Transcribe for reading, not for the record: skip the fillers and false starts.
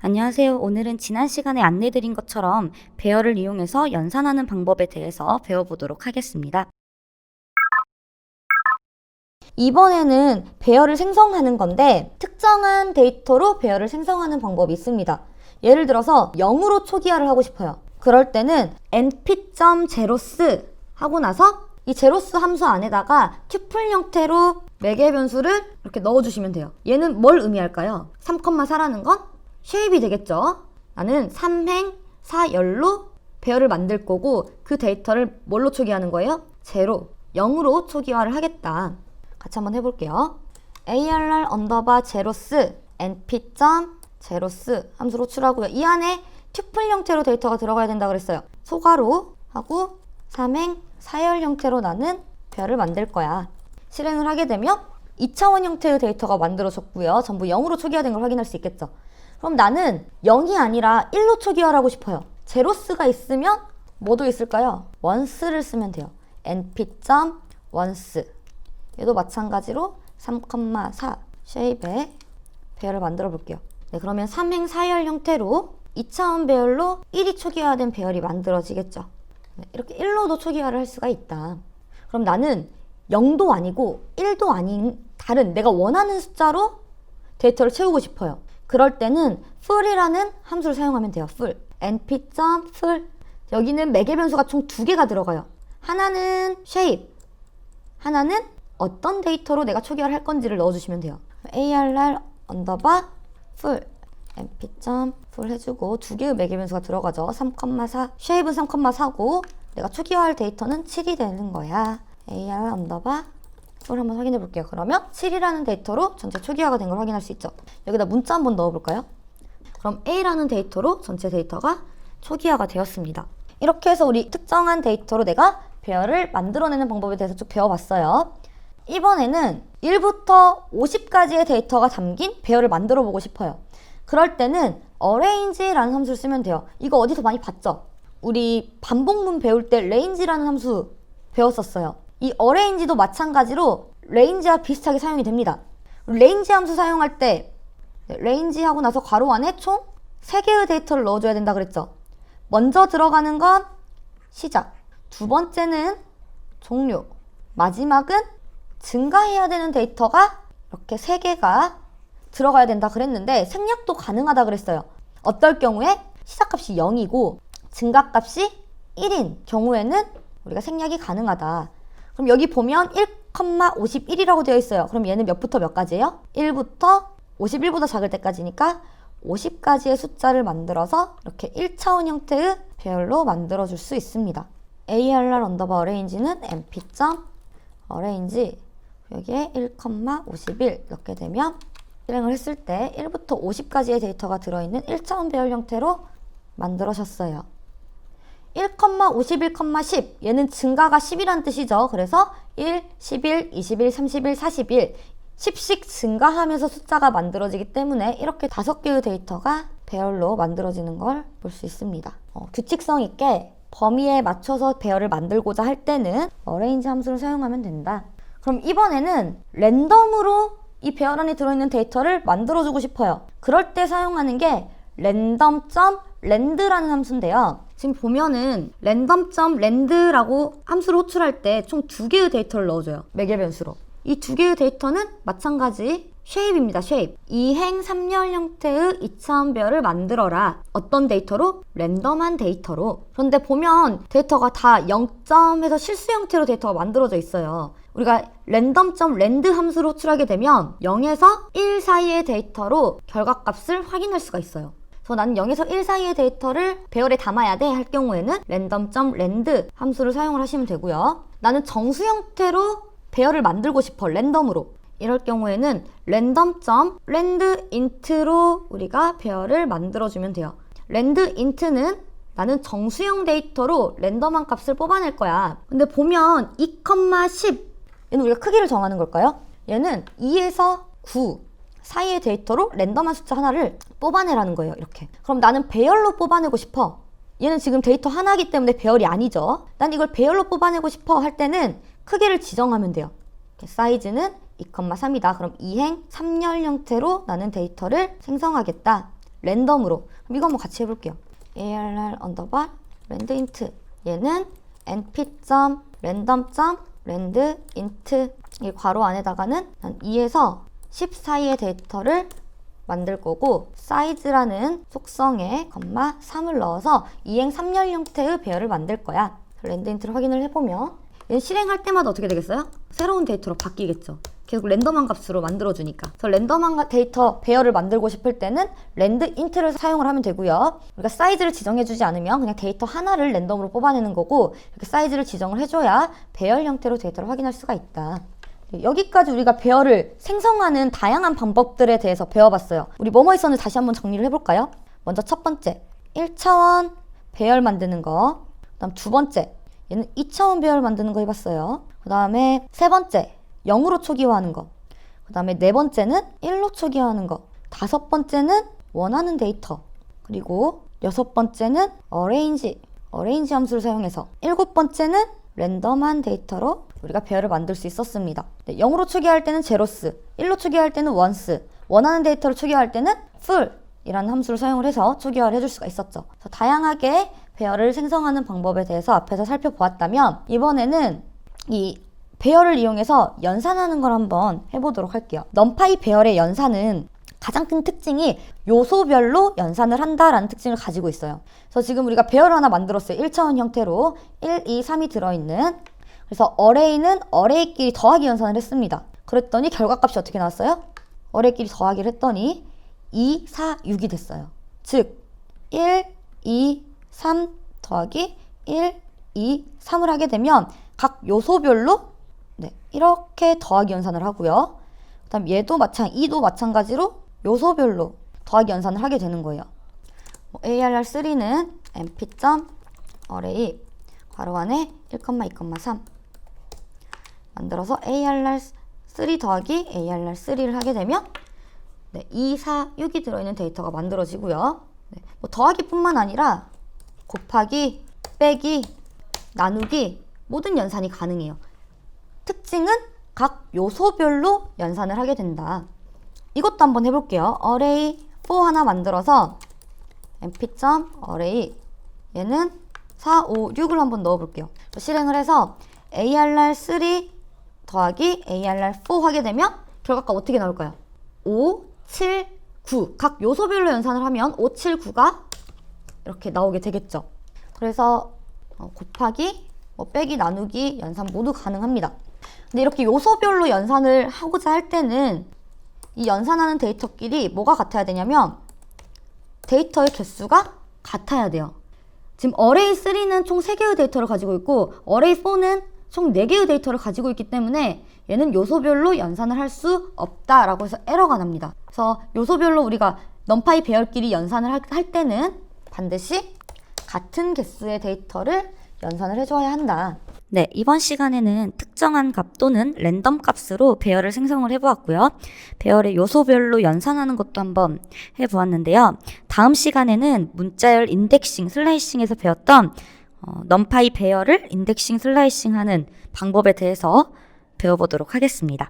안녕하세요. 오늘은 지난 시간에 안내드린 것처럼 배열을 이용해서 연산하는 방법에 대해서 배워보도록 하겠습니다. 이번에는 배열을 생성하는 건데 특정한 데이터로 배열을 생성하는 방법이 있습니다. 예를 들어서 0으로 초기화를 하고 싶어요. 그럴 때는 np.zeros 하고 나서 이 zeros 함수 안에다가 튜플 형태로 매개 변수를 이렇게 넣어주시면 돼요. 얘는 뭘 의미할까요? 3,4라는 건 쉐입이 되겠죠. 나는 3행 4열로 배열을 만들 거고 그 데이터를 뭘로 초기화하는 거예요? 제로, 0으로 초기화를 하겠다. 같이 한번 해볼게요. arr_zeros np.zeros 함수로 호출하고요. 이 안에 튜플 형태로 데이터가 들어가야 된다 그랬어요. 소괄호 하고 3행 4열 형태로 나는 배열을 만들 거야. 실행을 하게 되면 2차원 형태의 데이터가 만들어졌고요. 전부 0으로 초기화된 걸 확인할 수 있겠죠. 그럼 나는 0이 아니라 1로 초기화를 하고 싶어요. 제로스가 있으면 뭐도 있을까요? once를 쓰면 돼요. np.once 얘도 마찬가지로 3,4 쉐입의 배열을 만들어 볼게요. 네, 그러면 3행 4열 형태로 2차원 배열로 1이 초기화된 배열이 만들어지겠죠. 네, 이렇게 1로도 초기화를 할 수가 있다. 그럼 나는 0도 아니고 1도 아닌 다른 내가 원하는 숫자로 데이터를 채우고 싶어요. 그럴 때는 full이라는 함수를 사용하면 돼요. full. np.full. 여기는 매개 변수가 총 2개가 들어가요. 하나는 shape, 하나는 어떤 데이터로 내가 초기화를 할 건지를 넣어주시면 돼요. arr_full np.full 해주고 2개의 매개 변수가 들어가죠. 3,4 shape은 3,4고 내가 초기화할 데이터는 7이 되는 거야. arr_full 한번 확인해 볼게요. 그러면 7이라는 데이터로 전체 초기화가 된 걸 확인할 수 있죠. 여기다 문자 한번 넣어 볼까요? 그럼 A라는 데이터로 전체 데이터가 초기화가 되었습니다. 이렇게 해서 우리 특정한 데이터로 내가 배열을 만들어내는 방법에 대해서 쭉 배워봤어요. 이번에는 1부터 50까지의 데이터가 담긴 배열을 만들어 보고 싶어요. 그럴 때는 arrange라는 함수를 쓰면 돼요. 이거 어디서 많이 봤죠? 우리 반복문 배울 때 range라는 함수 배웠었어요. 이 arrange도 마찬가지로 range와 비슷하게 사용이 됩니다. range 함수 사용할 때 range 하고 나서 괄호 안에 총 3개의 데이터를 넣어줘야 된다 그랬죠. 먼저 들어가는 건 시작, 두 번째는 종료, 마지막은 증가해야 되는 데이터가 이렇게 3개가 들어가야 된다 그랬는데 생략도 가능하다 그랬어요. 어떨 경우에 시작값이 0이고 증가값이 1인 경우에는 우리가 생략이 가능하다. 그럼 여기 보면 1,51이라고 되어 있어요. 그럼 얘는 몇부터 몇까지예요? 1부터 51보다 작을 때까지니까 50까지의 숫자를 만들어서 이렇게 1차원 형태의 배열로 만들어줄 수 있습니다. arr_arrange는 np.arrange 여기에 1,51 넣게 되면 실행을 했을 때 1부터 50까지의 데이터가 들어있는 1차원 배열 형태로 만들어졌어요. 1,51, 10 얘는 증가가 10이란 뜻이죠. 그래서 1, 11, 21, 31, 41 10씩 증가하면서 숫자가 만들어지기 때문에 이렇게 5개의 데이터가 배열로 만들어지는 걸 볼 수 있습니다. 규칙성 있게 범위에 맞춰서 배열을 만들고자 할 때는 arrange 함수를 사용하면 된다. 그럼 이번에는 랜덤으로 이 배열 안에 들어있는 데이터를 만들어주고 싶어요. 그럴 때 사용하는 게 random.land라는 함수인데요. 지금 보면은 random.land라고 함수를 호출할 때 총 2개의 데이터를 넣어줘요. 매개 변수로. 이 2개의 데이터는 마찬가지 shape입니다. shape. 2행 3열 형태의 2차원 배열을 만들어라. 어떤 데이터로? 랜덤한 데이터로. 그런데 보면 데이터가 다 0점에서 실수 형태로 데이터가 만들어져 있어요. 우리가 random.land 함수를 호출하게 되면 0에서 1 사이의 데이터로 결과값을 확인할 수가 있어요. 그래서 나는 0에서 1 사이의 데이터를 배열에 담아야 돼 할 경우에는 random.land 함수를 사용을 하시면 되고요. 나는 정수 형태로 배열을 만들고 싶어, 랜덤으로. 이럴 경우에는 random.landint로 우리가 배열을 만들어주면 돼요. landint는 나는 정수형 데이터로 랜덤한 값을 뽑아낼 거야. 근데 보면 2,10 얘는 우리가 크기를 정하는 걸까요? 얘는 2에서 9 사이의 데이터로 랜덤한 숫자 하나를 뽑아내라는 거예요. 이렇게. 그럼 나는 배열로 뽑아내고 싶어. 얘는 지금 데이터 하나이기 때문에 배열이 아니죠. 난 이걸 배열로 뽑아내고 싶어 할 때는 크기를 지정하면 돼요. 사이즈는 2,3이다. 그럼 2행 3열 형태로 나는 데이터를 생성하겠다. 랜덤으로. 그럼 이거 한번 같이 해볼게요. arr 언더바 랜드인트. 얘는 np.random.randint. 이 괄호 안에다가는 한 2에서 10 사이의 데이터를 만들 거고, 사이즈라는 속성에 3을 넣어서 이행 3열 형태의 배열을 만들 거야. 랜드인트를 확인을 해보면 얘는 실행할 때마다 어떻게 되겠어요? 새로운 데이터로 바뀌겠죠. 계속 랜덤한 값으로 만들어주니까. 그래서 랜덤한 데이터 배열을 만들고 싶을 때는 랜드인트를 사용을 하면 되고요. 우리가 사이즈를 지정해주지 않으면 그냥 데이터 하나를 랜덤으로 뽑아내는 거고, 이렇게 사이즈를 지정을 해줘야 배열 형태로 데이터를 확인할 수가 있다. 여기까지 우리가 배열을 생성하는 다양한 방법들에 대해서 배워봤어요. 우리 뭐뭐 있었는지 다시 한번 정리를 해볼까요? 먼저 첫 번째, 1차원 배열 만드는 거. 그 다음 두 번째, 얘는 2차원 배열 만드는 거 해봤어요. 그 다음에 세 번째, 0으로 초기화하는 거. 그 다음에 네 번째는 1로 초기화하는 거. 다섯 번째는 원하는 데이터. 그리고 여섯 번째는 어레인지 함수를 사용해서. 일곱 번째는 랜덤한 데이터로 우리가 배열을 만들 수 있었습니다. 0으로 초기화할 때는 제로스, 1로 초기화할 때는 원스, 원하는 데이터를 초기화할 때는 풀 이라는 함수를 사용을 해서 초기화를 해줄 수가 있었죠. 그래서 다양하게 배열을 생성하는 방법에 대해서 앞에서 살펴보았다면, 이번에는 이 배열을 이용해서 연산하는 걸 한번 해보도록 할게요. 넘파이 배열의 연산은 가장 큰 특징이 요소별로 연산을 한다라는 특징을 가지고 있어요. 그래서 지금 우리가 배열을 하나 만들었어요. 1차원 형태로 1, 2, 3이 들어있는. 그래서 어레이는 어레이끼리 더하기 연산을 했습니다. 그랬더니 결과값이 어떻게 나왔어요? 어레이끼리 더하기를 했더니 2, 4, 6이 됐어요. 즉 1, 2, 3 더하기 1, 2, 3을 하게 되면 각 요소별로 이렇게 더하기 연산을 하고요. 그 다음 얘도 2도 마찬가지로 요소별로 더하기 연산을 하게 되는 거예요. arr3는 np.array 괄호 안에 1,2,3 만들어서 arr3 더하기 arr3를 하게 되면 2, 4, 6이 들어있는 데이터가 만들어지고요. 더하기 뿐만 아니라 곱하기, 빼기, 나누기 모든 연산이 가능해요. 특징은 각 요소별로 연산을 하게 된다. 이것도 한번 해볼게요. array 4 하나 만들어서 np.array 얘는 4, 5, 6을 한번 넣어볼게요. 실행을 해서 arr3 더하기 arr4 하게 되면 결과가 어떻게 나올까요? 5, 7, 9 각 요소별로 연산을 하면 5, 7, 9가 이렇게 나오게 되겠죠. 그래서 곱하기, 빼기, 나누기, 연산 모두 가능합니다. 근데 이렇게 요소별로 연산을 하고자 할 때는 이 연산하는 데이터끼리 뭐가 같아야 되냐면 데이터의 개수가 같아야 돼요. 지금 array3는 총 3개의 데이터를 가지고 있고 array4는 총 4개의 데이터를 가지고 있기 때문에 얘는 요소별로 연산을 할 수 없다라고 해서 에러가 납니다. 그래서 요소별로 우리가 넘파이 배열끼리 연산을 할 때는 반드시 같은 개수의 데이터를 연산을 해줘야 한다. 네, 이번 시간에는 특정한 값 또는 랜덤 값으로 배열을 생성을 해보았고요. 배열의 요소별로 연산하는 것도 한번 해보았는데요. 다음 시간에는 문자열 인덱싱, 슬라이싱에서 배웠던 넘파이 배열을 인덱싱, 슬라이싱하는 방법에 대해서 배워보도록 하겠습니다.